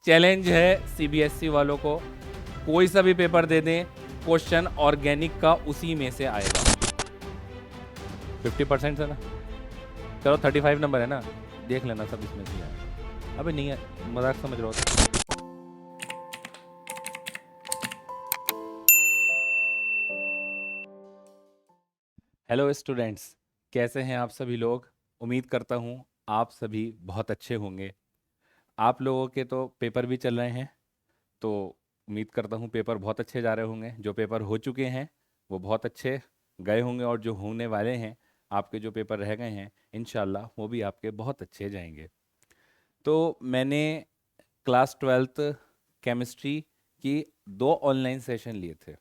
Challenge है CBSE वालों को, कोई सा भी पेपर दे दें, क्वेश्चन ऑर्गेनिक का उसी में से आएगा। 50% है ना, चलो 35 नंबर है ना, देख लेना सब इसमें से है। अबे नहीं है, मजाक समझ रहा हो। हेलो स्टूडेंट्स, कैसे हैं आप सभी लोग। उम्मीद करता हूँ आप सभी बहुत अच्छे होंगे। आप लोगों के तो पेपर भी चल रहे हैं, तो उम्मीद करता हूँ पेपर बहुत अच्छे जा रहे होंगे। जो पेपर हो चुके हैं वो बहुत अच्छे गए होंगे, और जो होने वाले हैं, आपके जो पेपर रह गए हैं, इंशाल्लाह वो भी आपके बहुत अच्छे जाएंगे। तो मैंने क्लास 12th केमिस्ट्री की 2 ऑनलाइन सेशन लिए थे।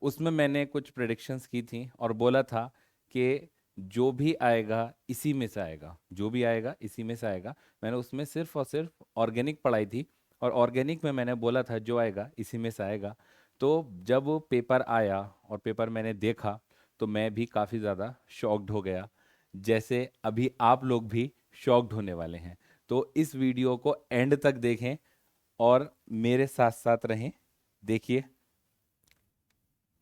उसमें मैंने कुछ प्रेडिक्शंस की थी और बोला था कि जो भी आएगा इसी में से आएगा, जो भी आएगा इसी में से आएगा। मैंने उसमें सिर्फ और सिर्फ ऑर्गेनिक पढ़ाई थी, और ऑर्गेनिक में मैंने बोला था जो आएगा इसी में से आएगा। तो जब वो पेपर आया और पेपर मैंने देखा, तो मैं भी काफ़ी ज़्यादा शॉक्ड हो गया, जैसे अभी आप लोग भी शॉक्ड होने वाले हैं। तो इस वीडियो को एंड तक देखें और मेरे साथ साथ रहें। देखिए,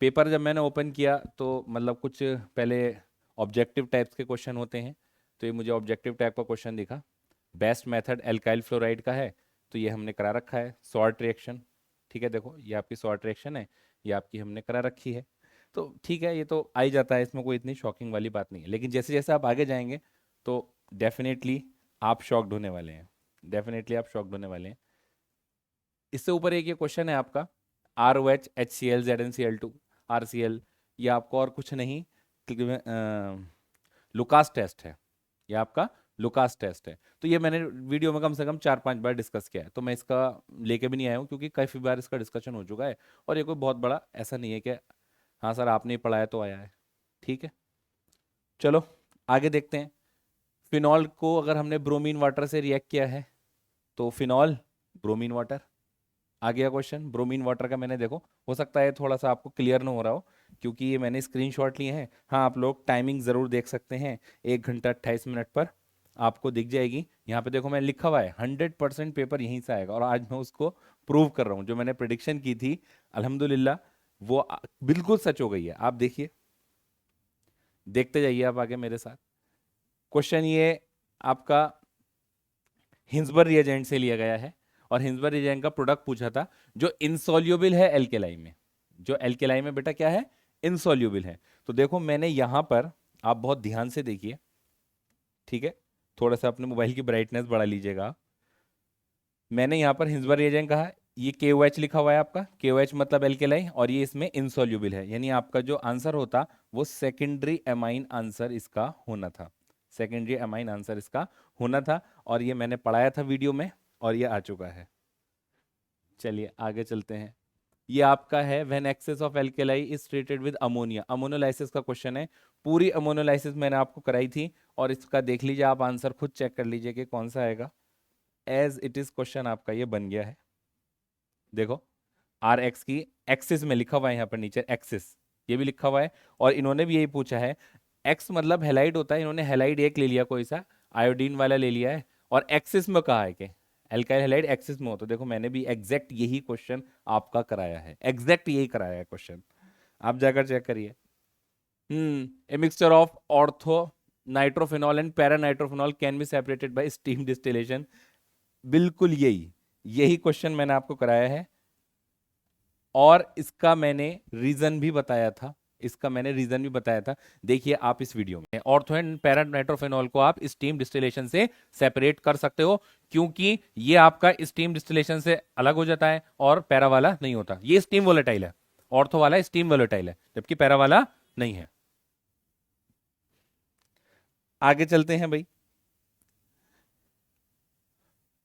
पेपर जब मैंने ओपन किया तो मतलब कुछ पहले ऑब्जेक्टिव टाइप्स के क्वेश्चन होते हैं, तो ये मुझे ऑब्जेक्टिव टाइप का क्वेश्चन दिखा। बेस्ट मेथड एल्काइल फ्लोराइड का है, तो ये हमने करा रखा है। सॉर्ट रिएक्शन, ठीक है, देखो ये आपकी सॉर्ट रिएक्शन है, ये आपकी हमने करा रखी है। तो ठीक है, ये तो आ ही जाता है, इसमें कोई इतनी शॉकिंग वाली बात नहीं है। लेकिन जैसे जैसे आप आगे जाएंगे तो डेफिनेटली आप शॉक्ड होने वाले हैं, डेफिनेटली आप शॉक्ड होने वाले हैं। इससे ऊपर एक ये क्वेश्चन है आपका, R O H H C L Z N C L to R C L. ये आपको और कुछ नहीं, लुकास टेस्ट है, ये आपका लुकास टेस्ट है। तो ये मैंने वीडियो में कम से कम 4-5 बार डिस्कस किया है, तो मैं इसका लेके भी नहीं आया हूँ, क्योंकि काफ़ी बार इसका डिस्कशन हो चुका है। और ये कोई बहुत बड़ा ऐसा नहीं है कि हाँ सर आपने ही पढ़ाया तो आया है, ठीक है। चलो आगे देखते हैं। फिनॉल को अगर हमने ब्रोमीन वाटर से रिएक्ट किया है, तो फिनॉल ब्रोमीन वाटर। आ गया क्वेश्चन ब्रोमीन वाटर का। मैंने देखो, हो सकता है थोड़ा सा आपको क्लियर ना हो रहा हो, क्योंकि ये मैंने स्क्रीनशॉट लिए हैं। हाँ, आप लोग टाइमिंग ज़रूर देख सकते हैं, 1 घंटा 28 मिनट पर आपको दिख जाएगी। यहाँ पे देखो मैं लिखा हुआ है 100% पेपर यहीं से आएगा, और आज मैं उसको प्रूव कर रहा हूँ। जो मैंने प्रिडिक्शन की थी, अल्हम्दुलिल्लाह वो बिल्कुल सच हो गई है। आप देखिए, देखते जाइए आप आगे मेरे साथ। क्वेश्चन ये आपका हिंसबर्ग रिएजेंट से लिया गया है, और हिंसबर्ग रिएजेंट का प्रोडक्ट पूछा था जो इनसॉल्युबल है एल्केलाई में। जो एल्केलाई में बेटा क्या है, इनसॉल्युबल है। तो देखो मैंने यहां पर, आप बहुत ध्यान से देखिए, ठीक है, थोड़ा सा अपने मोबाइल की ब्राइटनेस बढ़ा लीजिएगा। मैंने यहाँ पर हिंसबर्ग रिएजेंट कहा, ये KOH लिखा हुआ है आपका, KOH मतलब एल्केलाई, और ये इसमें इनसॉल्युबल है, यानी आपका जो आंसर होता वो सेकेंडरी एमाइन आंसर इसका होना था, सेकेंडरी एमाइन आंसर इसका होना था। और ये मैंने पढ़ाया था वीडियो में, और ये आ चुका है। चलिए आगे चलते हैं। ये आपका है when excess of alkali is treated with ammonia, ammonolysis का क्वेश्चन है। पूरी अमोनोलाइसिस मैंने आपको कराई थी, और इसका देख लीजिए आप, आंसर खुद चेक कर लीजिए कि कौन सा आएगा। एज इट इज क्वेश्चन आपका ये बन गया है। देखो RX की एक्सिस में लिखा हुआ है, यहाँ पर नीचे एक्सिस ये भी लिखा हुआ है, और इन्होंने भी यही पूछा है। एक्स मतलब हेलाइड होता है, इन्होंने हेलाइड एक ले लिया, कोई सा आयोडीन वाला ले लिया है, और एक्सिस में कहा है कि एल्काइल हेलाइड एक्सिस में हो। तो देखो मैंने भी एग्जैक्ट यही क्वेश्चन आपका कराया है, एग्जैक्ट यही कराया है क्वेश्चन, आप जाकर चेक करिए। A mixture of ortho nitrophenol and para nitrophenol can be separated by steam distillation. बिल्कुल यही यही क्वेश्चन मैंने आपको कराया है, और इसका मैंने रीजन भी बताया था, इसका मैंने रीजन भी बताया था। देखिए आप इस वीडियो में, ऑर्थो एंड पैरा नाइट्रोफेनॉल को आप स्टीम डिस्टिलेशन से सेपरेट कर सकते हो, क्योंकि ये आपका स्टीम डिस्टिलेशन से अलग हो जाता है, और पैरा वाला नहीं होता। ये स्टीम वोलेटाइल है, ऑर्थो वाला स्टीम वोलेटाइल है, जबकि पैरा वाला नहीं है। आगे चलते हैं भाई।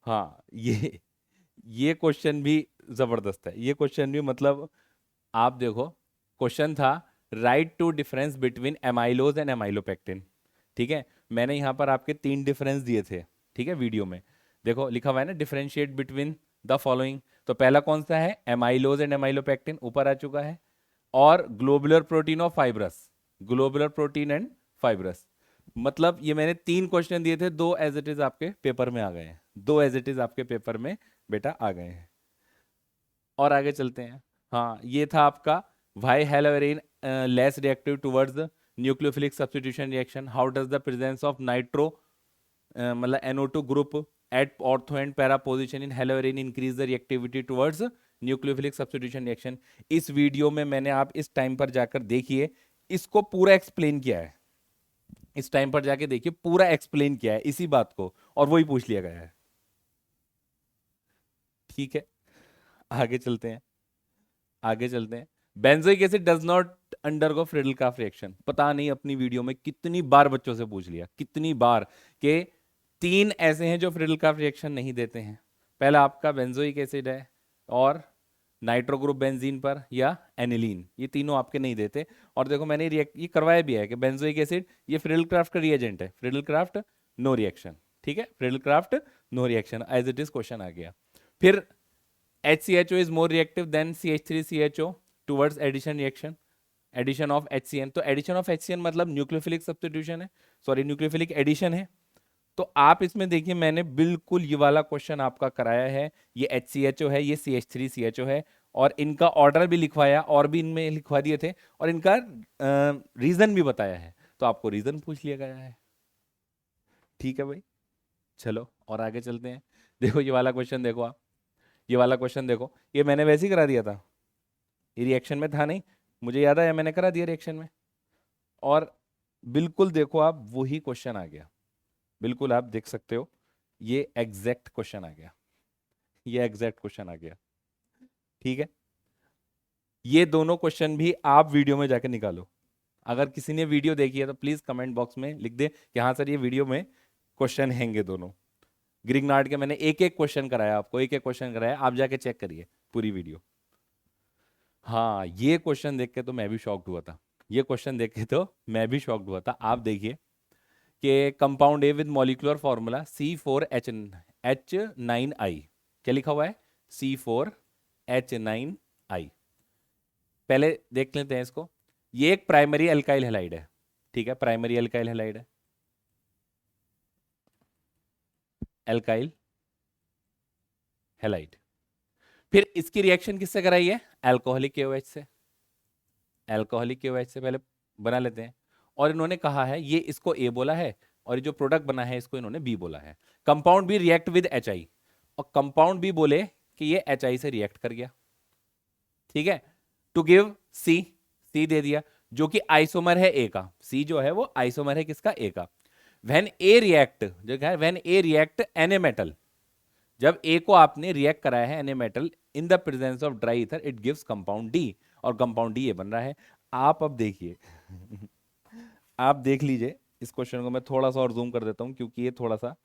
हाँ, ये क्वेश्चन भी जबरदस्त है। ये क्वेश्चन भी मतलब, आप देखो, क्वेश्चन था write two difference between amylose and amylopectin. ठीक है, मैंने यहां पर आपके 3 डिफरेंस दिए थे, ठीक है, वीडियो में। देखो लिखा हुआ है ना, डिफरेंशिएट बिटवीन द फॉलोइंग। तो पहला कौन सा है, एमाइलोज एंड एमाइलोपेक्टिन, ऊपर आ चुका है। और globular protein of fibrous, globular protein and fibrous. मतलब ये मैंने 3 क्वेश्चन दिए थे, 2 एज इट इज आपके पेपर में आ गए हैं, 2 एज इट इज आपके पेपर में बेटा आ गए हैं। और आगे चलते हैं। हाँ, ये था आपका why haloarene less reactive towards the nucleophilic substitution reaction, how does the presence of nitro मतलब NO2 group at ortho and para position in haloarene increase the reactivity towards nucleophilic substitution reaction. इस video में मैंने, आप इस time पर जाकर देखिए, इसको पूरा एक्सप्लेन किया है। इस टाइम पर जाके देखिए, पूरा एक्सप्लेन किया है इसी बात को, और वही पूछ लिया गया है। ठीक है, आगे चलते हैं। आगे चलते हैं। Benzoic acid does not undergo Friedel-craft reaction. पता नहीं अपनी वीडियो में कितनी बार बच्चों से पूछ लिया, कितनी बार, कि तीन ऐसे हैं जो फ्रिडल-क्राफ्ट रिएक्शन नहीं देते हैं। पहला आपका बेंजोइक एसिड है, और नाइट्रो ग्रुप बेंजीन पर, या एनिलीन, ये तीनों आपके नहीं देते। और देखो मैंने रिएक्ट ये करवाया भी है कि बेंजोइक एसिड ये फ्रिडल-क्राफ्ट का रिएजेंट है, फ्रिडल-क्राफ्ट नो रिएक्शन। ठीक है, Friedel Crafts no reaction, as it is question आ गया। फिर HCHO is more reactive than CH3CHO towards addition reaction, addition of HCN। तो addition of HCN मतलब न्यूक्लियोफिलिक सब्स्टिट्यूशन है, सॉरी न्यूक्लियोफिलिक एडिशन है। तो आप इसमें देखिए, मैंने बिल्कुल ये वाला क्वेश्चन आपका कराया है। ये HCHO है, ये CH3CHO है, और इनका ऑर्डर भी लिखवाया, और भी इनमें लिखवा दिए थे, और इनका रीजन भी बताया है। तो आपको रीजन पूछ लिया गया है। ठीक है भाई, चलो और आगे चलते हैं। देखो ये वाला क्वेश्चन देखो आप, ये वाला क्वेश्चन देखो, ये मैंने वैसे ही करा दिया था, ये रिएक्शन में था नहीं, मुझे याद आया मैंने करा दिया रिएक्शन में। और बिल्कुल देखो आप, वही क्वेश्चन आ गया, बिल्कुल आप देख सकते हो, ये एग्जैक्ट क्वेश्चन आ गया, ये एग्जैक्ट क्वेश्चन आ गया। ठीक है, ये दोनों क्वेश्चन भी आप वीडियो में जाके निकालो। अगर किसी ने वीडियो देखी है तो प्लीज कमेंट बॉक्स में लिख दे कि हाँ सर ये वीडियो में क्वेश्चन हैंगे दोनों। ग्रिग्नार्ड के मैंने एक एक क्वेश्चन कराया आपको, एक एक क्वेश्चन कराया, आप जाके चेक करिए पूरी वीडियो। हाँ, ये क्वेश्चन देख के तो मैं भी शॉक्ड हुआ था, ये क्वेश्चन देख के तो मैं भी शॉक्ड हुआ था। आप देखिए कि compound A with molecular formula C4H9I, क्या लिखा हुआ है, C4H9I। पहले देख लेते हैं इसको। ये एक प्राइमरी एल्काइल हैलाइड है, ठीक है, प्राइमरी एल्काइल हैलाइड है, एल्काइल हैलाइड। फिर इसकी रिएक्शन किससे कराई है, अल्कोहलिक KOH से, अल्कोहलिक KOH से पहले बना लेते हैं। और इन्होंने कहा है, ये इसको A बोला है, और ये जो प्रोडक्ट बना है इसको इन्होंने B बोला है। Compound B react with HI, और कंपाउंड बी बोले कि ये HI से रिएक्ट कर गया। ठीक है, टू गिव C दे दिया, जो कि आइसोमर है A का। C जो है वो आइसोमर है किसका, A का। व्हेन A रिएक्ट, जो है when A react Na metal, जब A को आपने रिएक्ट कराया है Na metal in the presence of dry ether, it gives compound D, और कंपाउंड D ये बन रहा है। आप अब देखिए आप देख लीजिए इस क्वेश्चन को, मैं थोड़ा सा और जूम कर देता हूं, क्योंकि ये थोड़ा सा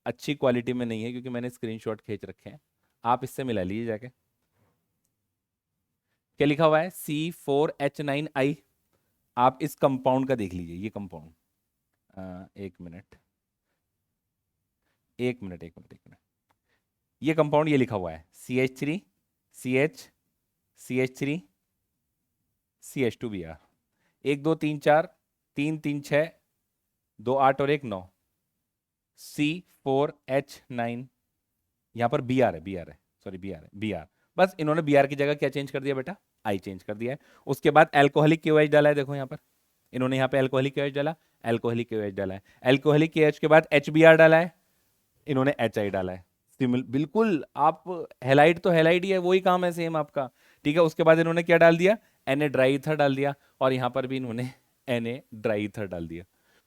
अच्छी क्वालिटी में नहीं है, क्योंकि मैंने स्क्रीनशॉट खींच रखे हैं। आप इससे मिला लीजिए जाके, क्या लिखा हुआ है, C4H9I। आप इस कंपाउंड का देख लीजिए, ये कंपाउंड, एक मिनट, एक मिनट, एक मिनट, एक मिनट, ये कंपाउंड ये लिखा हुआ है CH3 CH CH3 CH2Br, 1 2 3 4, 3 3 6, 2 8 और 1 9, C4H9, यहाँ पर Br है, Br है, सॉरी Br है, Br। बस इन्होंने Br की जगह क्या चेंज कर दिया बेटा, I चेंज कर दिया है। उसके बाद अल्कोहलिक KOH डाला है, देखो यहाँ पर इन्होंने यहाँ पे अल्कोहलिक KOH डाला, अल्कोहलिक KOH डाला है, अल्कोहलिक KOH के बाद HBr डाला है, इन्होंने HI डाला है। बिल्कुल आप, हेलाइड तो हेलाइड ही है, वही काम है सेम आपका। ठीक है, उसके बाद इन्होंने क्या डाल दिया, Na ड्राई ईथर डाल दिया, और यहाँ पर भी इन्होंने Na ड्राई ईथर डाल दिया।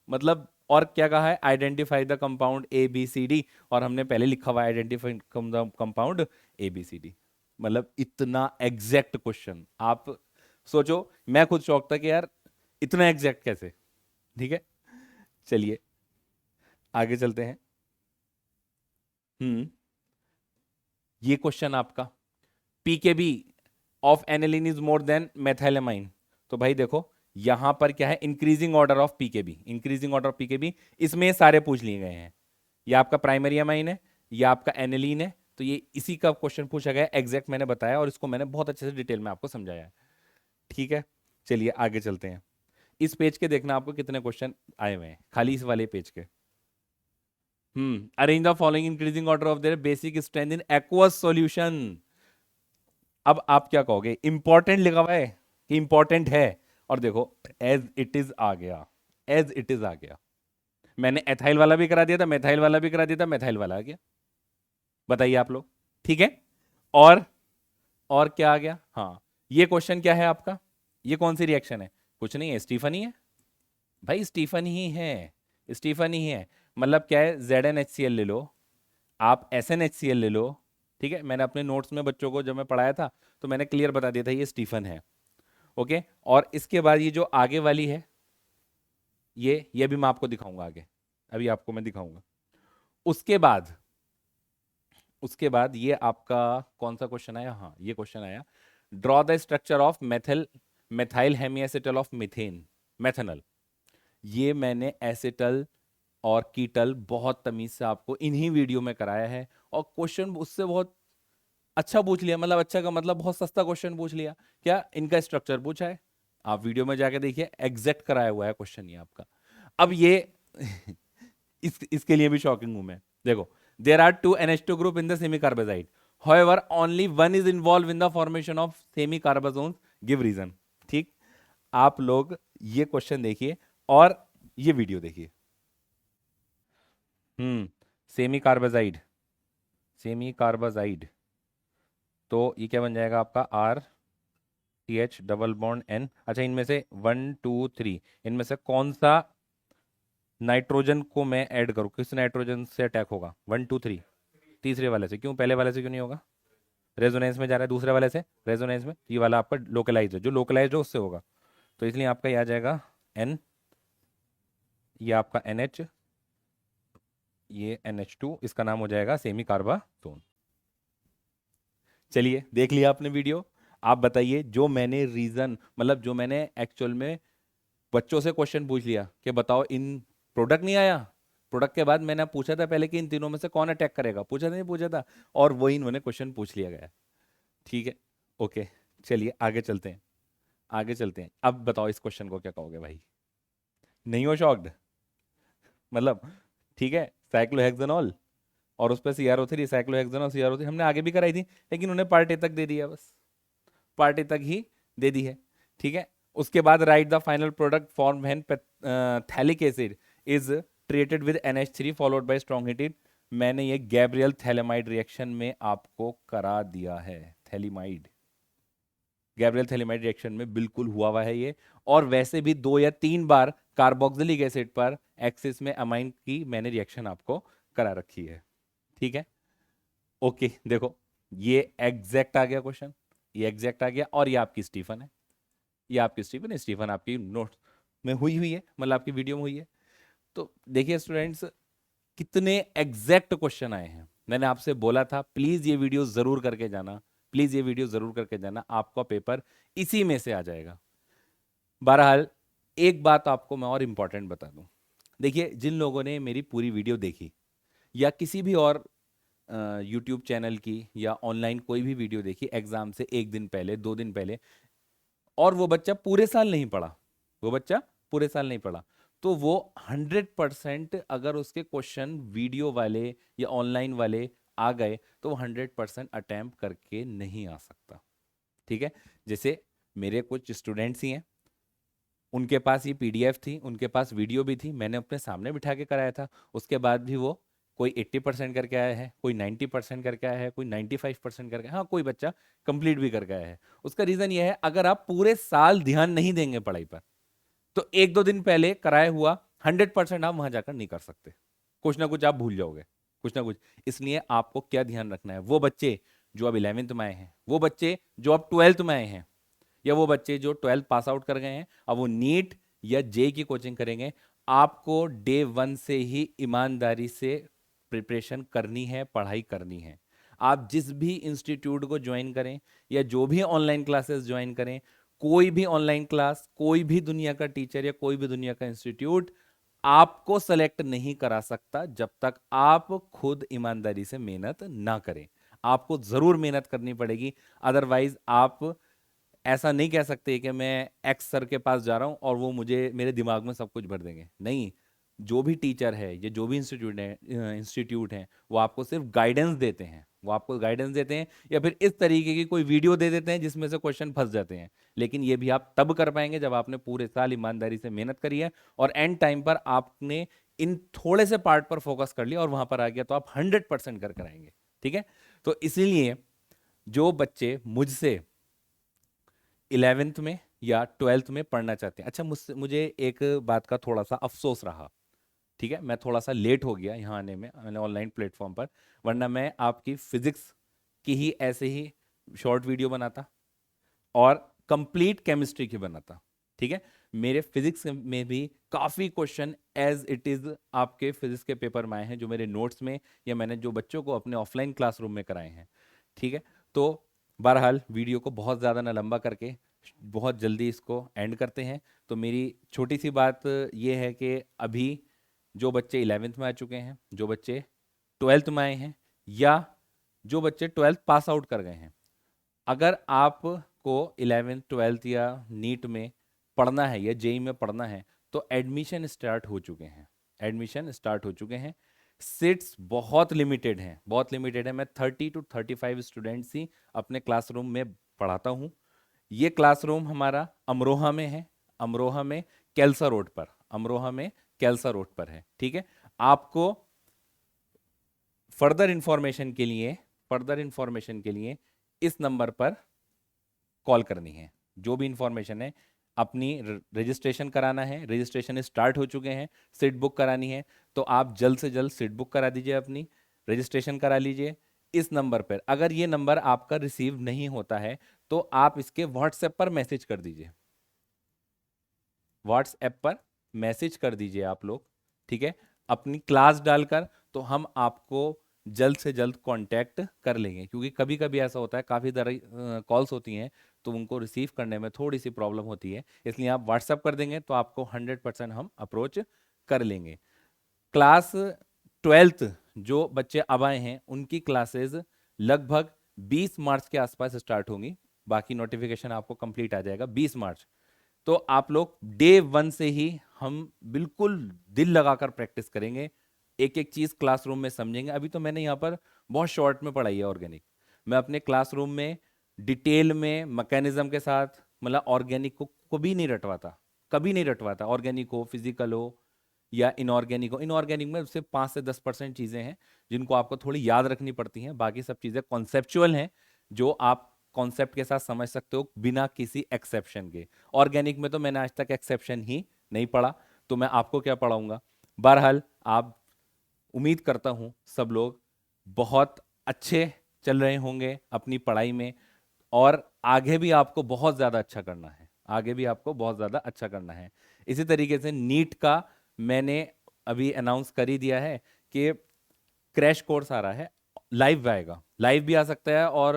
मतलब और क्या कहा है, आइडेंटिफाई द कंपाउंड ABCD, और हमने पहले लिखा हुआ आइडेंटिफाई द कंपाउंड ABCD। मतलब इतना एग्जैक्ट क्वेश्चन, आप सोचो, मैं खुद शौक था कि यार इतना एग्जैक्ट कैसे। ठीक है, चलिए आगे चलते हैं। ये क्वेश्चन आपका, PKB of aniline is more than methylamine. तो भाई देखो यहां पर क्या है, increasing order of PKB, increasing order of PKB, इसमें सारे पूछ लिए गए हैं। ये आपका प्राइमरी अमाइन है, ये आपका एनिलीन है, तो ये इसी का क्वेश्चन पूछा गया, एग्जैक्ट मैंने बताया, और इसको मैंने बहुत अच्छे से डिटेल में आपको समझाया है। ठीक है, चलिए आगे चलते हैं। इस पेज के देखना आपको कितने क्वेश्चन आए हुए हैं, खाली इस वाले पेज के। Arrange the following increasing order of their basic strength in aqueous solution. अब आप क्या कहोगे, इंपॉर्टेंट लिखा हुआ है कि इंपॉर्टेंट है, और देखो एज इट इज आ गया, एज इट इज आ गया। मैंने एथाइल वाला भी करा दिया था, मेथाइल वाला भी करा दिया था, मेथाइल वाला आ गया। बताइए आप लोग, ठीक है। और और क्या आ गया, हाँ, ये क्वेश्चन क्या है आपका, ये कौन सी रिएक्शन है, कुछ नहीं है, स्टीफन ही है भाई, स्टीफन ही है, स्टीफन ही है। मतलब क्या है, ZnHCl ले लो, आप SnHCl ले लो, ठीक है। मैंने अपने नोट्स में बच्चों को जब मैं पढ़ाया था तो मैंने क्लियर बता दिया था ये स्टीफन है, ओके। और इसके बाद ये जो आगे वाली है, ये भी मैं आपको दिखाऊंगा आगे, अभी आपको मैं दिखाऊंगा। उसके बाद, उसके बाद ये आपका कौन सा क्वेश्चन आया, हाँ ये क्वेश्चन आया, draw the structure of methyl methyl hemiacetal of methane methanal. ये मैंने एसिटल और कीटल बहुत तमीज से आपको इन्हीं वीडियो में कराया है, और क्वेश्चन उससे बहुत अच्छा पूछ लिया, मतलब अच्छा का मतलब बहुत सस्ता क्वेश्चन पूछ लिया, क्या इनका स्ट्रक्चर पूछा है, आप वीडियो में जाके देखिए, एग्जैक्ट कराया हुआ है क्वेश्चन ये आपका। अब ये इसके लिए भी शॉकिंग हूं मैं, देखो, there are two NH2 group in the semicarbazide, however only one is involved in the formation of semi carbozones, give reason। ठीक, आप लोग ये क्वेश्चन देखिए और ये वीडियो देखिए। सेमी कार्बोजाइड, सेमी कार्बोजाइड, तो ये क्या बन जाएगा आपका R CH double bond N। अच्छा, इनमें से 1 2 3, इनमें से कौन सा नाइट्रोजन को मैं ऐड करूं, किस नाइट्रोजन से अटैक होगा, 1 2 3, तीसरे वाले से, क्यों पहले वाले से क्यों नहीं होगा, रेजोनेंस में जा रहा है दूसरे वाले से, रेजोनेंस में, ये वाला आपका लोकलाइज है, जो लोकलाइज हो उससे होगा, तो इसलिए आपका ये आ जाएगा N, ये आपका NH, ये NH2, इसका नाम हो जाएगा सेमी कार्बाटोन। चलिए देख लिया आपने वीडियो, आप बताइए, जो मैंने रीजन, मतलब जो मैंने एक्चुअल में बच्चों से क्वेश्चन पूछ लिया कि बताओ इन, प्रोडक्ट नहीं आया, प्रोडक्ट के बाद मैंने पूछा था पहले कि इन तीनों में से कौन अटैक करेगा, पूछा था नहीं पूछा था, और वही इन्होंने क्वेश्चन पूछ लिया गया, ठीक है, ओके। चलिए आगे चलते हैं, आगे चलते हैं, अब बताओ इस क्वेश्चन को क्या कहोगे भाई, नहीं हो शॉक्ड, मतलब, ठीक है, साइक्लोहेक्सेनॉल और उस पर CrO3, साइक्लोहेक्सेनॉल CrO3 हमने आगे भी कराई थी, लेकिन उन्हें पार्ट ए तक दे दिया, बस पार्ट ए तक ही दे दी है, ठीक है। उसके बाद right the final product form when phthalic acid is treated with NH3 followed by strong heated. मैंने ये गैब्रियल थैलेमाइड रिएक्शन में आपको करा दिया है, थैलीमाइड, गैब्रियल थैलीमाइड रिएक्शन में बिल्कुल हुआ है ये, और वैसे भी 2 या 3 बार कार्बोक्सिलिक एसिड पर एक्सिस में अमाइन की मैंने रिएक्शन आपको करा रखी है, ठीक है, ओके। देखो ये एग्जैक्ट आ गया क्वेश्चन, ये एग्जैक्ट आ गया, और ये आपकी स्टीफन है, ये आपकी स्टीफन है, स्टीफन आपकी नोट में हुई हुई है, मतलब आपकी वीडियो में हुई है। तो देखिए स्टूडेंट्स, कितने एग्जैक्ट क्वेश्चन आए हैं, मैंने आपसे बोला था प्लीज ये वीडियो जरूर करके जाना, प्लीज ये वीडियो जरूर करके जाना, आपका पेपर इसी में से आ जाएगा। बहरहाल, एक बात आपको मैं और इंपॉर्टेंट बता दूं, देखिए जिन लोगों ने मेरी पूरी वीडियो देखी, या किसी भी और यूट्यूब चैनल की या ऑनलाइन कोई भी वीडियो देखी एग्जाम से 1 दिन पहले 2 दिन पहले, और वो बच्चा पूरे साल नहीं पढ़ा, वो बच्चा पूरे साल नहीं पढ़ा, तो वो 100% अगर उसके क्वेश्चन वीडियो वाले या ऑनलाइन वाले आ गए तो वो 100% अटेम्प्ट करके नहीं आ सकता, ठीक है। जैसे मेरे कुछ स्टूडेंट्स ही हैं, उनके पास ये PDF थी, उनके पास वीडियो भी थी, मैंने अपने सामने बिठा के कराया था, उसके बाद भी वो कोई 80% करके आया है, कोई 90% करके आया है, कोई 95% करके, हाँ कोई बच्चा कंप्लीट भी करके आया है। उसका रीजन ये है, अगर आप पूरे साल ध्यान नहीं देंगे पढ़ाई पर, तो 1 2 दिन पहले कराया हुआ 100% आप वहां जाकर नहीं कर सकते, कुछ ना कुछ आप भूल जाओगे, कुछ ना कुछ। इसलिए आपको क्या ध्यान रखना है, वो बच्चे जो अब 11th में आए हैं, वो बच्चे जो अब 12th में आए हैं, या वो बच्चे जो 12th पास आउट कर गए हैं, अब वो नीट या जे की कोचिंग करेंगे, आपको डे 1 से ही ईमानदारी से प्रिपरेशन करनी है, पढ़ाई करनी है। आप जिस भी इंस्टीट्यूट को ज्वाइन करें या जो भी ऑनलाइन क्लासेस ज्वाइन करें, कोई भी ऑनलाइन क्लास, कोई भी दुनिया का टीचर या कोई भी दुनिया का इंस्टीट्यूट आपको सेलेक्ट नहीं करा सकता जब तक आप खुद ईमानदारी से मेहनत ना करें। आपको जरूर मेहनत करनी पड़ेगी, अदरवाइज आप ऐसा नहीं कह सकते कि मैं एक्स सर के पास जा रहा हूं और वो मुझे मेरे दिमाग में सब कुछ भर देंगे, नहीं। जो भी टीचर है या जो भी इंस्टीट्यूट है वो आपको सिर्फ गाइडेंस देते हैं, वो आपको गाइडेंस देते हैं या फिर इस तरीके की कोई वीडियो दे देते हैं जिसमें से क्वेश्चन फंस जाते हैं। लेकिन ये भी आप तब कर पाएंगे जब आपने पूरे साल ईमानदारी से मेहनत करी है और एंड टाइम पर आपने इन थोड़े से पार्ट पर फोकस कर लिया और वहां पर आ गया तो आप 100% कर कराएंगे। ठीक है, तो इसीलिए जो बच्चे मुझसे 11th में या 12th में पढ़ना चाहते हैं, अच्छा मुझसे मुझे एक बात का थोड़ा सा अफसोस रहा। ठीक है, मैं थोड़ा सा लेट हो गया यहाँ आने में, मैंने ऑनलाइन प्लेटफॉर्म पर, वरना मैं आपकी फिजिक्स की ही ऐसे ही शॉर्ट वीडियो बनाता और कंप्लीट केमिस्ट्री की बनाता। ठीक है, मेरे फिजिक्स में भी काफ़ी क्वेश्चन एज इट इज़ आपके फिजिक्स के पेपर में आए हैं जो मेरे नोट्स में या मैंने जो बच्चों को अपने ऑफलाइन क्लासरूम में कराए हैं। ठीक है, तो बहरहाल वीडियो को बहुत ज़्यादा ना लंबा करके बहुत जल्दी इसको एंड करते हैं। तो मेरी छोटी सी बात ये है कि अभी जो बच्चे 11th में आ चुके हैं, जो बच्चे 12th में आए हैं या जो बच्चे 12th पास आउट कर गए हैं, अगर आपको 11th 12th या नीट में पढ़ना है या जेई में पढ़ना है तो एडमिशन स्टार्ट हो चुके हैं, एडमिशन स्टार्ट हो चुके हैं। सीट्स बहुत लिमिटेड हैं, बहुत लिमिटेड है। मैं 30 to 35 स्टूडेंट्स ही अपने क्लासरूम में पढ़ाता हूँ। ये क्लासरूम हमारा अमरोहा में है, अमरोहा में कैलसा रोड पर, अमरोहा में कैलसा रोड पर है। ठीक है, आपको फर्दर इंफॉर्मेशन के लिए, फर्दर इंफॉर्मेशन के लिए इस नंबर पर कॉल करनी है। जो भी इंफॉर्मेशन है, अपनी रजिस्ट्रेशन कराना है, रजिस्ट्रेशन स्टार्ट हो चुके हैं, सीट बुक करानी है तो आप जल्द से जल्द सीट बुक करा दीजिए, अपनी रजिस्ट्रेशन करा लीजिए इस नंबर पर। अगर ये नंबर आपका रिसीव नहीं होता है तो आप इसके व्हाट्सएप पर मैसेज कर दीजिए, व्हाट्सएप पर मैसेज कर दीजिए आप लोग। ठीक है, अपनी क्लास डालकर, तो हम आपको जल्द से जल्द कांटेक्ट कर लेंगे, क्योंकि कभी कभी ऐसा होता है काफ़ी तरह कॉल्स होती हैं तो उनको रिसीव करने में थोड़ी सी प्रॉब्लम होती है, इसलिए आप व्हाट्सएप कर देंगे तो आपको 100% हम अप्रोच कर लेंगे। क्लास 12th जो बच्चे अब आए हैं उनकी क्लासेस लगभग 20 मार्च के आसपास स्टार्ट होंगी, बाकी नोटिफिकेशन आपको कंप्लीट आ जाएगा 20 मार्च। तो आप लोग डे 1 से ही हम बिल्कुल दिल लगाकर प्रैक्टिस करेंगे, एक एक चीज क्लासरूम में समझेंगे। अभी तो मैंने यहाँ पर बहुत शॉर्ट में पढ़ाई है ऑर्गेनिक, मैं अपने क्लासरूम में डिटेल में मैकेनिज्म के साथ, मतलब ऑर्गेनिक को भी नहीं रटवाता, कभी नहीं रटवाता। ऑर्गेनिक हो, फिजिकल हो या इनऑर्गेनिक हो, इनऑर्गेनिक में सिर्फ 5 से 10% चीजें हैं जिनको आपको थोड़ी याद रखनी पड़ती हैं, बाकी सब चीजें कॉन्सेप्चुअल हैं जो आप कॉन्सेप्ट के साथ समझ सकते हो बिना किसी एक्सेप्शन के। ऑर्गेनिक में तो मैंने आज तक एक्सेप्शन ही नहीं पढ़ा, तो मैं आपको क्या पढ़ाऊंगा। बहरहाल आप, उम्मीद करता हूं सब लोग बहुत अच्छे चल रहे होंगे अपनी पढ़ाई में और आगे भी आपको बहुत ज़्यादा अच्छा करना है, आगे भी आपको बहुत ज़्यादा अच्छा करना है। इसी तरीके से नीट का मैंने अभी अनाउंस कर ही दिया है कि क्रैश कोर्स आ रहा है, लाइव आएगा, लाइव भी आ सकता है और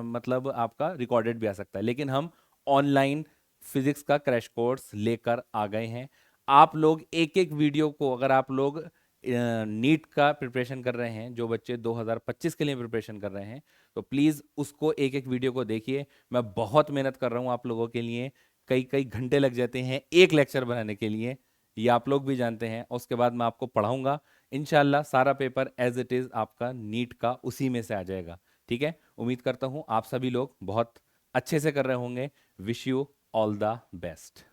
मतलब आपका रिकॉर्डेड भी आ सकता है, लेकिन हम ऑनलाइन फिजिक्स का क्रैश कोर्स लेकर आ गए हैं। आप लोग एक एक वीडियो को, अगर आप लोग नीट का प्रिपरेशन कर रहे हैं, जो बच्चे 2025 के लिए प्रिपरेशन कर रहे हैं, तो प्लीज़ उसको एक एक वीडियो को देखिए। मैं बहुत मेहनत कर रहा हूँ आप लोगों के लिए, कई कई घंटे लग जाते हैं एक लेक्चर बनाने के लिए, ये आप लोग भी जानते हैं। और उसके बाद मैं आपको पढ़ाऊंगा इंशाल्लाह, सारा पेपर एज इट इज़ आपका नीट का उसी में से आ जाएगा। ठीक है, उम्मीद करता हूँ आप सभी लोग बहुत अच्छे से कर रहे होंगे। Wish you all the best.